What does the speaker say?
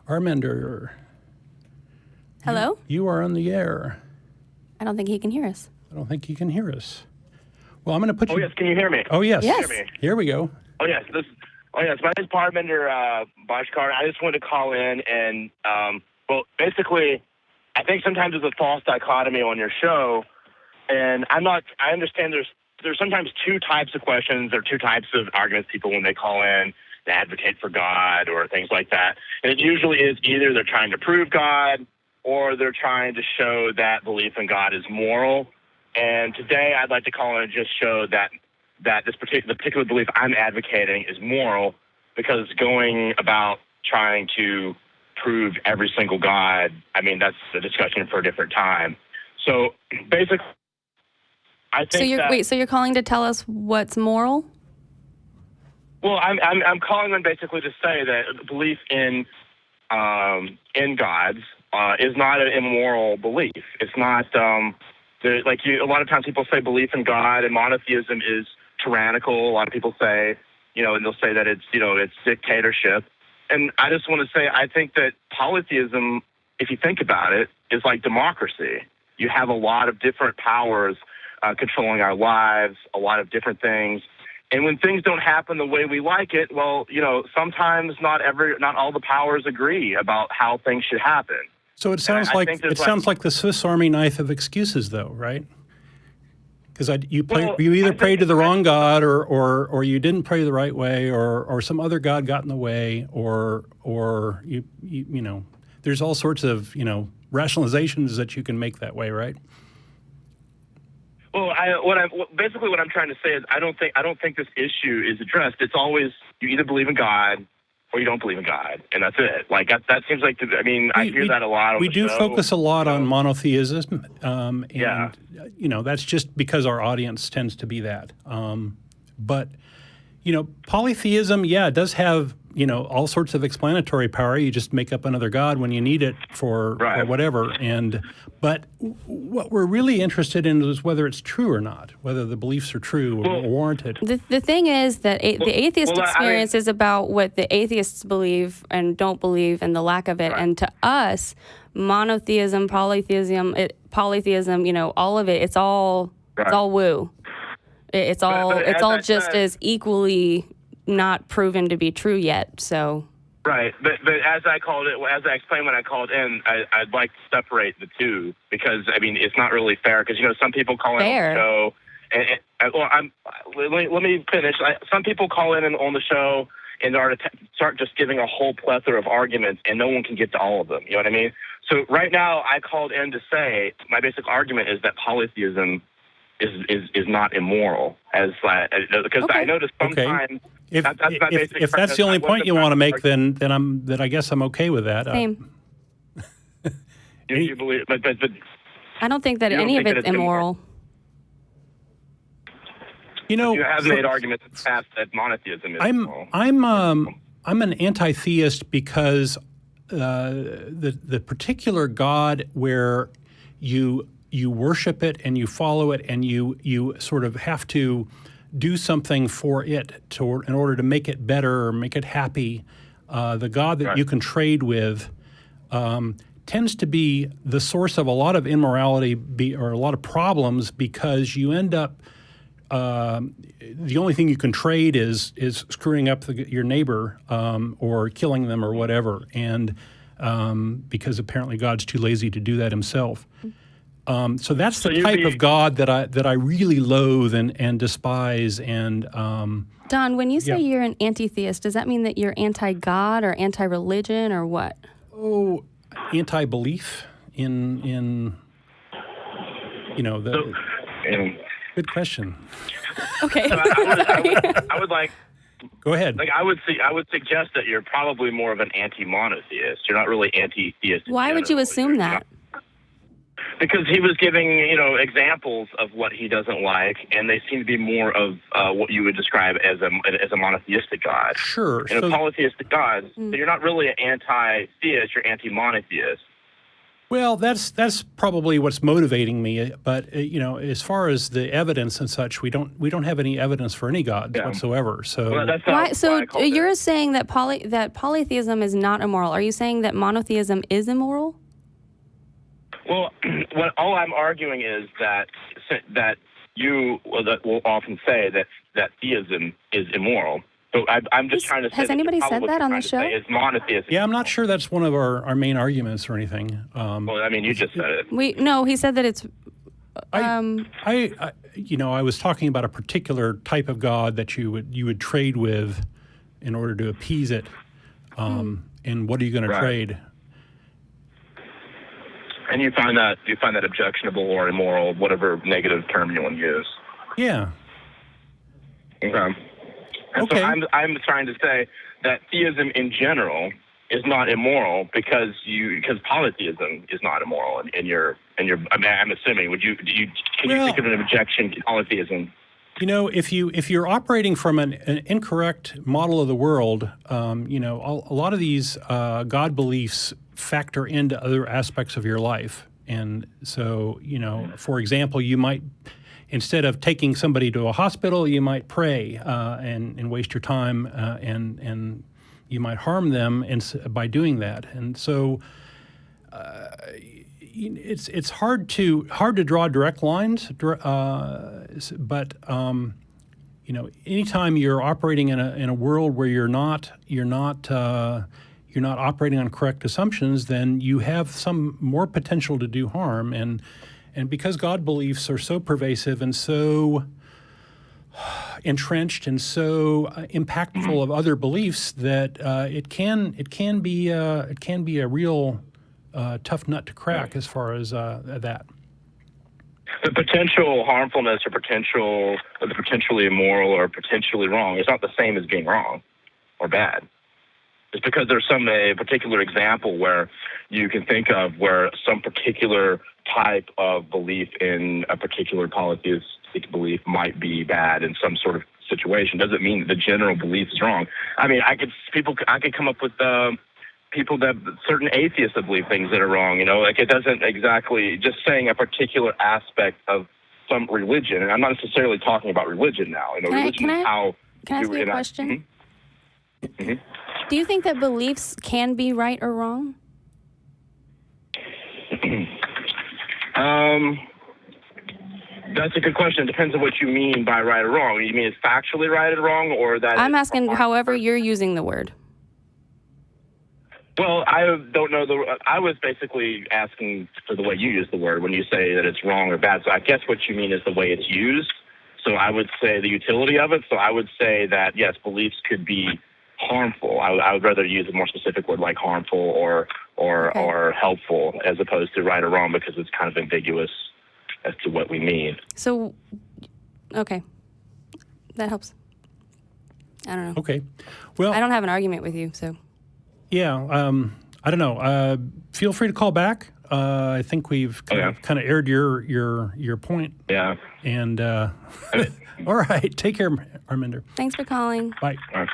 Armender. Hello? You are on the air. I don't think he can hear us. I don't think you can hear us. Well, I'm going to put you... Oh, yes. Can you hear me? Oh, yes. Yes. Here we go. Oh, yes. My name is Armender Bashkar. I just wanted to call in and, basically, I think sometimes there's a false dichotomy on your show, and I understand there's sometimes two types of questions or two types of arguments people when they call in to advocate for God or things like that. And it usually is either they're trying to prove God or they're trying to show that belief in God is moral. And today I'd like to call in and just show that the particular belief I'm advocating is moral, because going about trying to prove every single God, I mean, that's a discussion for a different time. So basically, I think So you're calling to tell us what's moral? Well, I'm calling on basically to say that belief in gods is not an immoral belief. It's not a lot of times people say belief in God and monotheism is tyrannical. A lot of people say, and they'll say that it's dictatorship. And I just want to say I think that polytheism, if you think about it, is like democracy. You have a lot of different powers controlling our lives, a lot of different things. And when things don't happen the way we like it, well, sometimes not all the powers agree about how things should happen. So it sounds sounds like the Swiss Army knife of excuses, though, right? Because you either prayed to the wrong God, or you didn't pray the right way, or some other God got in the way, or you there's all sorts of rationalizations that you can make that way, right? Well, what I'm trying to say is I don't think this issue is addressed. It's always you either believe in God or you don't believe in God, and that's it. Like that seems like I hear that a lot. We do focus a lot on monotheism, and that's just because our audience tends to be that. But polytheism, it does have all sorts of explanatory power. You just make up another God when you need it for whatever. But what we're really interested in is whether it's true or not, whether the beliefs are true or warranted. The thing is that the Atheist Experience is about what the atheists believe and don't believe and the lack of it. Right. And to us, monotheism, polytheism, all of it, it's all woo. It's all just as equally not proven to be true yet. So right, but as I explained when I called in, I'd like to separate the two, because it's not really fair, because some people call in on the show, let me finish. Some people call in on the show and start just giving a whole plethora of arguments, and no one can get to all of them. You know what I mean? So right now, I called in to say my basic argument is that polytheism is not immoral, because I noticed sometimes. If that's the only point you want to make, then I guess I'm okay with that. Same. You believe, but I don't think that any of it's immoral. You have made arguments in the past that monotheism is immoral. I'm an anti-theist because the particular God where you worship it and you follow it and you sort of have to do something for it in order to make it better or make it happy. The God that you can trade with tends to be the source of a lot of immorality or a lot of problems, because you end up the only thing you can trade is screwing up your neighbor or killing them or whatever, and because apparently God's too lazy to do that himself. So that's the type of God that I really loathe and despise. And Don, when you say you're an anti-theist, does that mean that you're anti-God or anti-religion or what? Oh, anti-belief in good question. Okay. I would like. Go ahead. I would suggest that you're probably more of an anti-monotheist. You're not really anti-theist. Why would you assume that? Because he was giving, examples of what he doesn't like, and they seem to be more of what you would describe as a monotheistic God. Sure. And a polytheistic God, so you're not really an anti-theist, you're anti-monotheist. Well, that's probably what's motivating me. But as far as the evidence and such, we don't have any evidence for any gods whatsoever. So why? So you're saying that polytheism is not immoral. Are you saying that monotheism is immoral? Well, all I'm arguing is that you will often say that theism is immoral. So I'm just trying to say. Has anybody said that on the show? Is monotheism? Yeah, I'm not sure that's one of our main arguments or anything. Well, I mean, you just said it. No, he said that it's. I was talking about a particular type of God that you would trade with in order to appease it. And what are you going to trade? And you find that objectionable or immoral, whatever negative term you want to use. Yeah. Okay. And so I'm trying to say that theism in general is not immoral because polytheism is not immoral in your. I mean, I'm assuming. Can you think of an objection to polytheism? If you're operating from an incorrect model of the world, a lot of these God beliefs factor into other aspects of your life. And so, for example, you might, instead of taking somebody to a hospital, you might pray and waste your time, and you might harm them by doing that. And so it's hard to draw direct lines, but anytime you're operating in a world where you're not operating on correct assumptions, then you have some more potential to do harm. And because God beliefs are so pervasive and so entrenched and so impactful of other beliefs, that it can be a real tough nut to crack as far as that. The potential harmfulness or the potentially immoral or potentially wrong is not the same as being wrong or bad. It's because there's a particular example where you can think of where some particular type of belief in a particular polytheistic belief might be bad in some sort of situation. Doesn't mean that the general belief is wrong. I mean, I could come up with people that certain atheists that believe things that are wrong. Like it doesn't exactly just saying a particular aspect of some religion. And I'm not necessarily talking about religion now. Religion is how. Can I ask you a question? Mm-hmm. Do you think that beliefs can be right or wrong? That's a good question. It depends on what you mean by right or wrong. You mean it's factually right or wrong, or that? I'm asking however you're using the word. Well, I don't know. I was basically asking for the way you use the word when you say that it's wrong or bad. So I guess what you mean is the way it's used. So I would say the utility of it. So I would say that, yes, beliefs could be harmful. I would rather use a more specific word like harmful or helpful as opposed to right or wrong, because it's kind of ambiguous as to what we mean. So, okay. That helps. I don't know. Okay. Well, I don't have an argument with you, so. Yeah. I don't know. Feel free to call back. I think we've kind of aired your point. Yeah. And all right. Take care, Armender. Thanks for calling. Bye. All right.